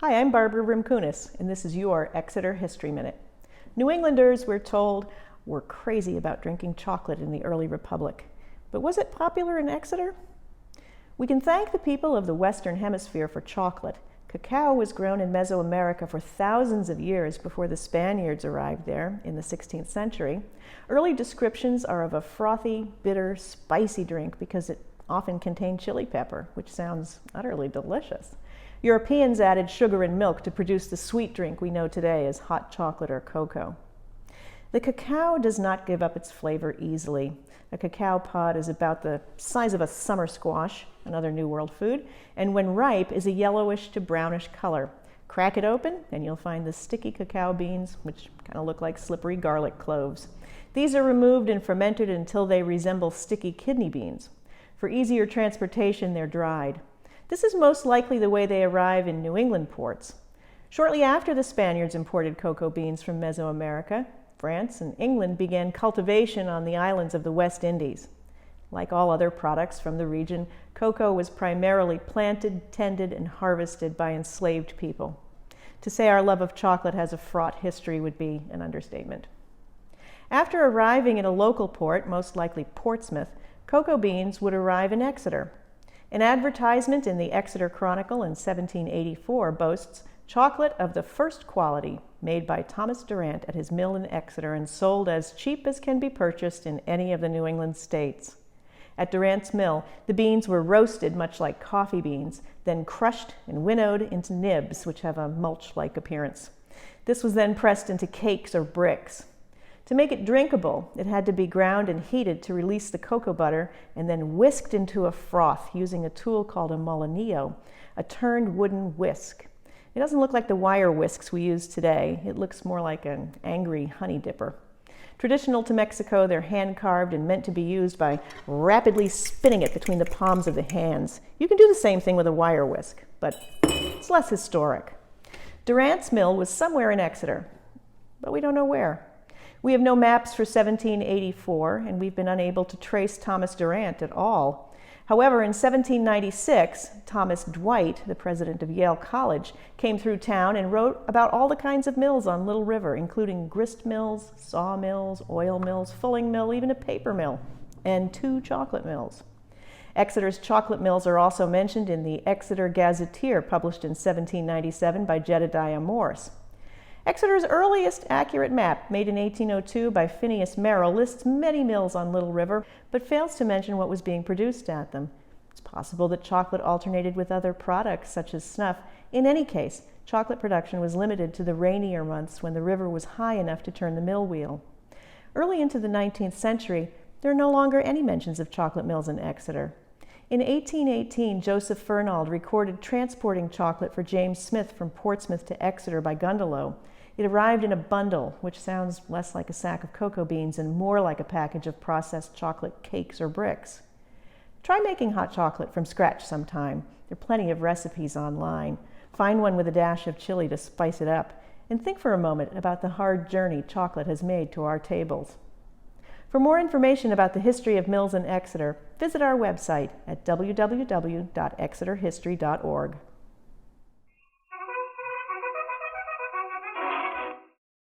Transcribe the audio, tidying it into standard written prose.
Hi, I'm Barbara Rimkunis, and this is your Exeter History Minute. New Englanders, we're told, were crazy about drinking chocolate in the early Republic. But was it popular in Exeter? We can thank the people of the Western Hemisphere for chocolate. Cacao was grown in Mesoamerica for thousands of years before the Spaniards arrived there in the 16th century. Early descriptions are of a frothy, bitter, spicy drink because it often contained chili pepper, which sounds utterly delicious. Europeans added sugar and milk to produce the sweet drink we know today as hot chocolate or cocoa. The cacao does not give up its flavor easily. A cacao pod is about the size of a summer squash, another New World food, and when ripe is a yellowish to brownish color. Crack it open and you'll find the sticky cacao beans, which kind of look like slippery garlic cloves. These are removed and fermented until they resemble sticky kidney beans. For easier transportation, they're dried. This is most likely the way they arrive in New England ports. Shortly after the Spaniards imported cocoa beans from Mesoamerica, France and England began cultivation on the islands of the West Indies. Like all other products from the region, cocoa was primarily planted, tended, and harvested by enslaved people. To say our love of chocolate has a fraught history would be an understatement. After arriving at a local port, most likely Portsmouth, cocoa beans would arrive in Exeter. An advertisement in the Exeter Chronicle in 1784 boasts chocolate of the first quality made by Thomas Durant at his mill in Exeter and sold as cheap as can be purchased in any of the New England states. At Durant's mill, the beans were roasted much like coffee beans, then crushed and winnowed into nibs, which have a mulch-like appearance. This was then pressed into cakes or bricks. To make it drinkable, it had to be ground and heated to release the cocoa butter and then whisked into a froth using a tool called a molinillo, a turned wooden whisk. It doesn't look like the wire whisks we use today. It looks more like an angry honey dipper. Traditional to Mexico, they're hand-carved and meant to be used by rapidly spinning it between the palms of the hands. You can do the same thing with a wire whisk, but it's less historic. Durant's mill was somewhere in Exeter, but we don't know where. We have no maps for 1784, and we've been unable to trace Thomas Durant at all. However, in 1796, Thomas Dwight, the president of Yale College, came through town and wrote about all the kinds of mills on Little River, including grist mills, saw mills, oil mills, fulling mill, even a paper mill, and 2 chocolate mills. Exeter's chocolate mills are also mentioned in the Exeter Gazetteer, published in 1797 by Jedediah Morse. Exeter's earliest accurate map, made in 1802 by Phineas Merrill, lists many mills on Little River, but fails to mention what was being produced at them. It's possible that chocolate alternated with other products, such as snuff. In any case, chocolate production was limited to the rainier months when the river was high enough to turn the mill wheel. Early into the 19th century, there are no longer any mentions of chocolate mills in Exeter. In 1818, Joseph Fernald recorded transporting chocolate for James Smith from Portsmouth to Exeter by Gundalow. It arrived in a bundle, which sounds less like a sack of cocoa beans and more like a package of processed chocolate cakes or bricks. Try making hot chocolate from scratch sometime. There are plenty of recipes online. Find one with a dash of chili to spice it up, and think for a moment about the hard journey chocolate has made to our tables. For more information about the history of mills in Exeter, visit our website at www.exeterhistory.org.